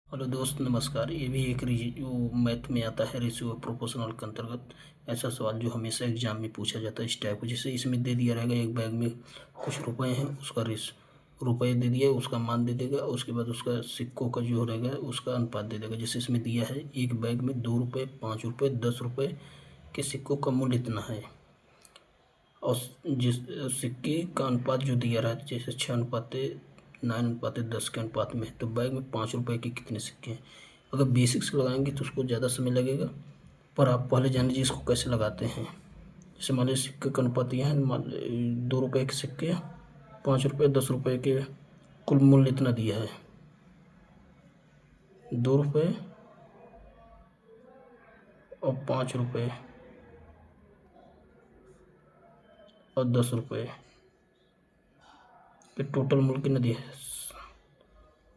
Hello दोस्त, नमस्कार। ये भी एक जो मैथ में आता है, रेशियो प्रोपोर्शनल के अंतर्गत ऐसा सवाल जो हमेशा एग्जाम में पूछा जाता है इस टाइप का। जैसे इसमें दे दिया रहेगा एक बैग में कुछ रुपए हैं, उसका रुपए दे दिया, उसका मान दे देगा, उसके बाद उसका सिक्कों का जो रहेगा उसका अनुपात दे देगा। जैसे इसमें दिया है एक बैग में 2 रुपये, 5 रुपये, 10 रुपये के सिक्कों का मूल्य इतना है, और जिस सिक्के का अनुपात जो दिया रहा है, जैसे 6:9:10 के अनुपात में, तो बैग में 5 रुपये के कितने सिक्के हैं। अगर बेसिक्स लगाएंगे तो उसको ज़्यादा समय लगेगा, पर आप पहले जान लीजिए इसको कैसे लगाते हैं। जैसे मान लीजिए सिक्के का अनुपात यह है, 2 रुपये के सिक्के, 5 रुपये, 10 रुपये के कुल मूल्य इतना दिया है, 2 रुपये और 5 रुपये और 10 रुपये के टोटल मूल्य कितना दिया है,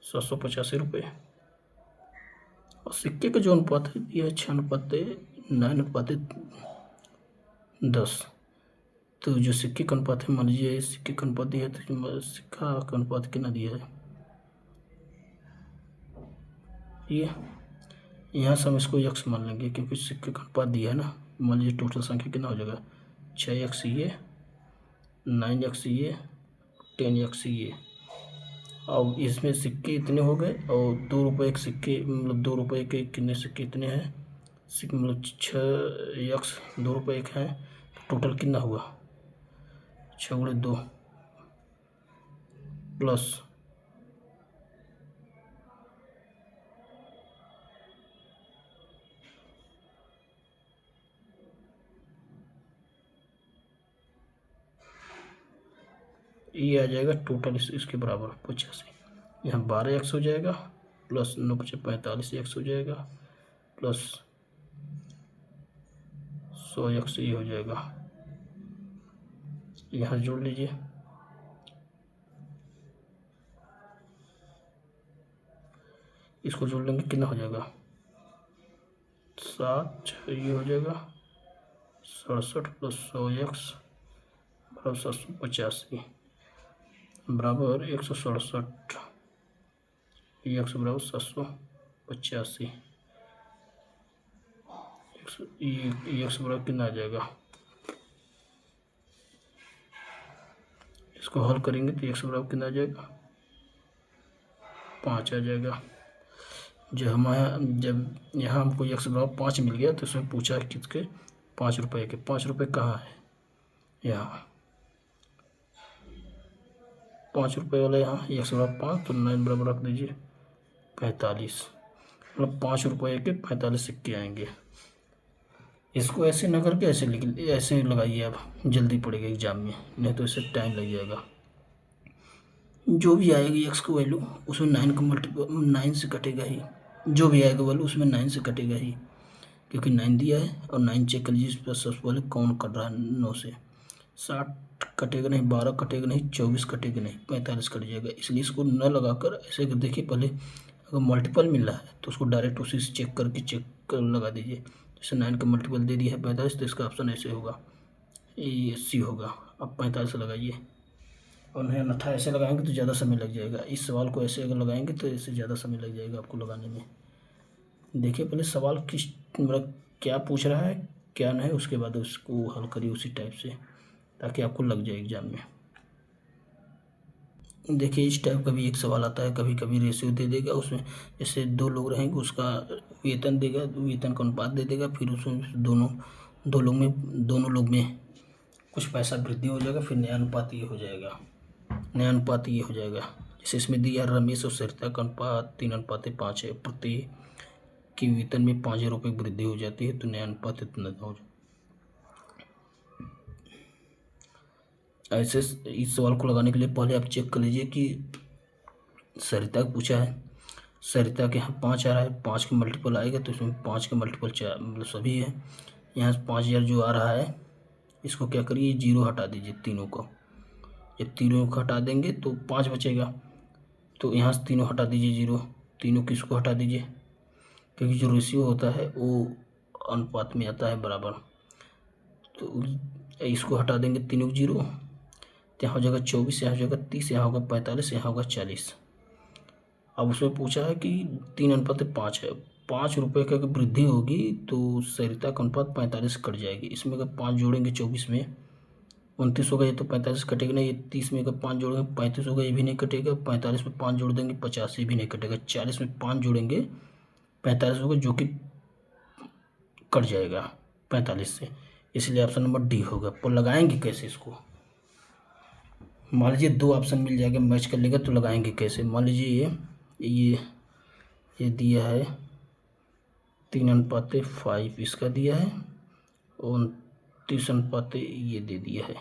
785 रुपये। और सिक्के का जो अनुपात है यह 6:9:10। तो जो सिक्के का अनुपात है, मान लीजिए सिक्के का अनुपात दिया है, तो सिक्का का अनुपात कितना दिया है, ये यहाँ से हम इसको यक्स मान लेंगे क्योंकि सिक्के का अनुपात दिया है ना। मान लीजिए टोटल संख्या कितना हो जाएगा, 6x ये, 9x ये, 10x ये। अब इसमें सिक्के इतने हो गए, और 2 रुपये के सिक्के, मतलब 2 रुपये के कितने सिक्के इतने हैं, मतलब 6x 2 रुपये के हैं, टोटल कितना हुआ, 6×2 प्लस ये आ जाएगा टोटल इसके बराबर 85। यहाँ 12x हो जाएगा, प्लस 9×5=45x हो जाएगा, प्लस 100x ये हो जाएगा। यहाँ जोड़ लीजिए, इसको जोड़ लेंगे कितना हो जाएगा, 7 ये हो जाएगा, 67 प्लस 100x बराबर 785 बराबर 167, x बराबर 785। x बराबर कितना आ जाएगा, इसको हल करेंगे तो x बराबर कितना आ जाएगा, 5 आ जाएगा। जब यहाँ हमको x बराबर 5 मिल गया तो इसमें पूछा है किसके, 5 रुपये के। 5 रुपये कहाँ है, यहाँ 5 रुपये वाला, यहाँ x बराबर 5, तो 9 बराबर रख दीजिए 45, मतलब 5 रुपये के 45 सिक्के आएंगे। इसको ऐसे न करके ऐसे लिख, ऐसे लगाइए, आप जल्दी पड़ेगा एग्जाम में, नहीं तो इससे टाइम लग जाएगा। जो भी आएगी एक्स की वैल्यू उसमें 9 का मल्टीपल 9 से कटेगा ही, जो भी आएगा वैल्यू उसमें 9 से कटेगा ही, क्योंकि 9 दिया है। और 9 चेक कर लीजिए इस पर सबसे पहले कौन कट रहा है, 9 से 60 कटेगा नहीं, 12 कटेगा नहीं, 24 कटेगा नहीं, 45 कट जाएगा। इसलिए इसको न लगाकर ऐसे देखिए, पहले अगर मल्टीपल मिल रहा है तो उसको डायरेक्ट उसी से चेक करके लगा दीजिए। जैसे 9 का मल्टीपल दे दिया है 45, तो इसका ऑप्शन ऐसे होगा, ये 80 होगा। अब 45 लगाइए, और नहीं अन्यथा ऐसे लगाएंगे तो ज़्यादा समय लग जाएगा। इस सवाल को ऐसे अगर लगाएंगे तो इससे ज़्यादा समय लग जाएगा आपको लगाने में। देखिए पहले सवाल किस, मतलब क्या पूछ रहा है क्या नहीं, उसके बाद उसको हल करिए उसी टाइप से, ताकि आपको लग जाए एग्जाम में। देखिए इस टाइप का भी एक सवाल आता है, कभी कभी रेशियो दे देगा, उसमें जैसे 2 लोग रहेंगे उसका वेतन देगा, वेतन का अनुपात दे देगा, फिर उसमें दोनों लोग में कुछ पैसा वृद्धि हो जाएगा, फिर नया अनुपात ये हो जाएगा, नया अनुपात ये हो जाएगा। जैसे इसमें दिया रमेश और सरिता का अनुपात 3:5 है, प्रति की वेतन में 5,000 रुपये वृद्धि हो जाती है, तो नया अनुपात इतना हो जाए। ऐसे इस सवाल को लगाने के लिए पहले आप चेक कर लीजिए कि सरिता का पूछा है, सरिता के यहाँ 5 आ रहा है, 5 के मल्टीपल आएगा तो इसमें 5 के मल्टीपल 4 मतलब सभी है। यहाँ से 5,000 जो आ रहा है, इसको क्या करिए, 0 हटा दीजिए तीनों को। जब तीनों को हटा देंगे तो 5 बचेगा, तो यहाँ से तीनों हटा दीजिए 0, तीनों किसको हटा दीजिए, क्योंकि जो रेशियो होता है वो अनुपात में आता है बराबर। तो इसको हटा देंगे तीनों 0, तो यहाँ हो जाएगा 24, यहाँ हो जाएगा 30, यहाँ होगा 45, यहाँ होगा 40। अब उसमें पूछा है कि 3:5 है, 5 रुपये की अगर वृद्धि होगी तो सरिता का अनुपात 45 कट जाएगी। इसमें अगर 5 जोड़ेंगे 24 में 29 होगा, ये तो 45 कटेगा नहीं। ये 30 में अगर 5 जोड़ेंगे 35 होगा, ये भी नहीं कटेगा। 45 में 5 जोड़ देंगे 50, ये भी नहीं कटेगा। 40 में 5 जोड़ेंगे 45 होगा, जो कि कट जाएगा 45 से, इसलिए ऑप्शन नंबर डी होगा। पर लगाएंगे कैसे इसको? मान लीजिए 2 ऑप्शन मिल जाएगा, मैच कर लेगा, तो लगाएंगे कैसे? मान लीजिए ये दिया है 3:5 इसका दिया है, और 29 ये दे दिया है।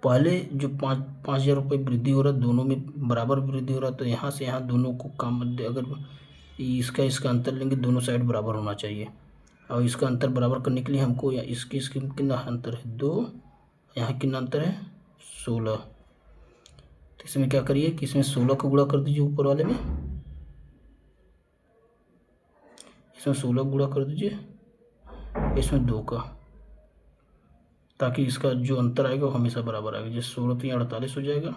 पहले जो 5,000 रुपये वृद्धि हो रहा है, दोनों में बराबर वृद्धि हो रहा है, तो यहाँ से यहाँ दोनों को काम, अगर इसका अंतर लेंगे, दोनों साइड बराबर होना चाहिए। और इसका अंतर बराबर करने के लिए हमको इसके कितना अंतर है? 2। यहाँ कितना अंतर है? 16। तो इसमें क्या करिए कि इसमें 16 को गुणा कर दीजिए, ऊपर वाले में इसमें 16 गुणा कर दीजिए, इसमें 2 का, ताकि इसका जो अंतर आएगा वो हमेशा बराबर आएगा। जैसे 16 3 48 हो जाएगा,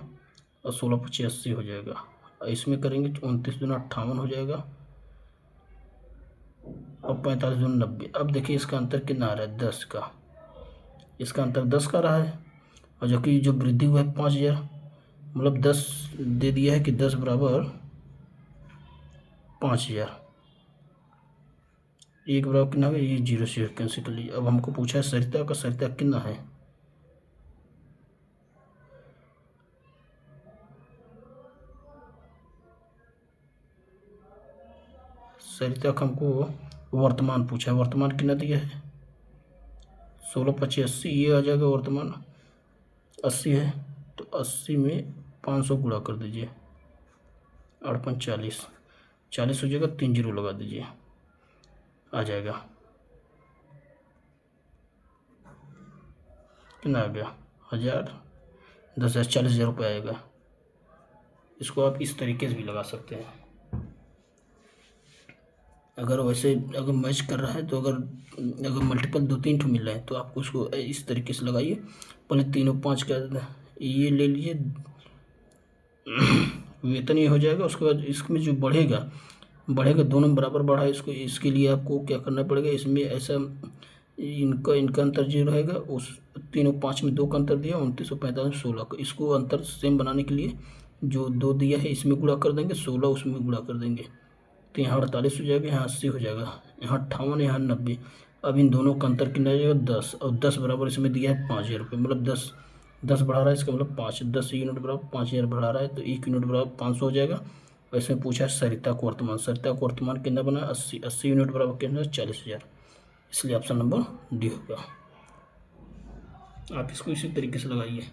और 16 5 80 हो जाएगा। और इसमें करेंगे 29 दूना 58 हो जाएगा, और 45 दूना 90। अब देखिए इसका अंतर कितना आ रहा है? 10 का। इसका अंतर 10 का रहा है, और जबकि जो वृद्धि हुआ है 5,000, मतलब 10 दे दिया है कि 10 बराबर 5,000। एक बराबर कितना है? ये 0 से कैंसिल कर लीजिए। अब हमको पूछा है सरिता का, सरिता कितना है? सरिता का हमको वर्तमान पूछा है। वर्तमान कितना दिया है? 16 25 80, ये आ जाएगा वर्तमान 80 है, तो 80 में 500 गुणा कर दीजिए, 8 5 40, 40 हो जाएगा, 3 0 लगा दीजिए, आ जाएगा। कितना आ गया? 1000, 10,000, 40,000 रुपये आएगा। इसको आप इस तरीके से भी लगा सकते हैं। अगर वैसे अगर मैच कर रहा है, तो अगर मल्टीपल 2-3 ठो मिल रहे हैं, तो आपको उसको इस तरीके से लगाइए। पहले 3 और 5 का ये ले लीजिए, वेतन ये हो जाएगा। उसके बाद इसमें जो बढ़ेगा दोनों बराबर बढ़ा, इसके लिए आपको क्या करना पड़ेगा? इसमें ऐसा इनका अंतर जो रहेगा, उस 3 और 5 में 2 का अंतर दिया, 29 और 45 16 का। इसको अंतर सेम बनाने के लिए जो 2 दिया है इसमें गुणा कर देंगे, 16 उसमें गुणा कर देंगे, तो यहाँ 48 हो जाएगा, यहाँ 80 हो जाएगा, यहाँ 58, यहाँ 90। अब इन दोनों का अंतर कितना जाएगा? 10, और 10 बराबर इसमें दिया है 5,000 रुपये, मतलब 10 बढ़ा रहा है, इसका मतलब 10 यूनिट बराबर 5,000 बढ़ा रहा है, तो 1 यूनिट बराबर 500 हो जाएगा। और इसमें पूछा है सरिता को वर्तमान, सरिता को वर्तमान कितना बना? 80 यूनिट बराबर कितना? 40,000, इसलिए ऑप्शन नंबर डी होगा। आप इसको इसी तरीके से लगाइए।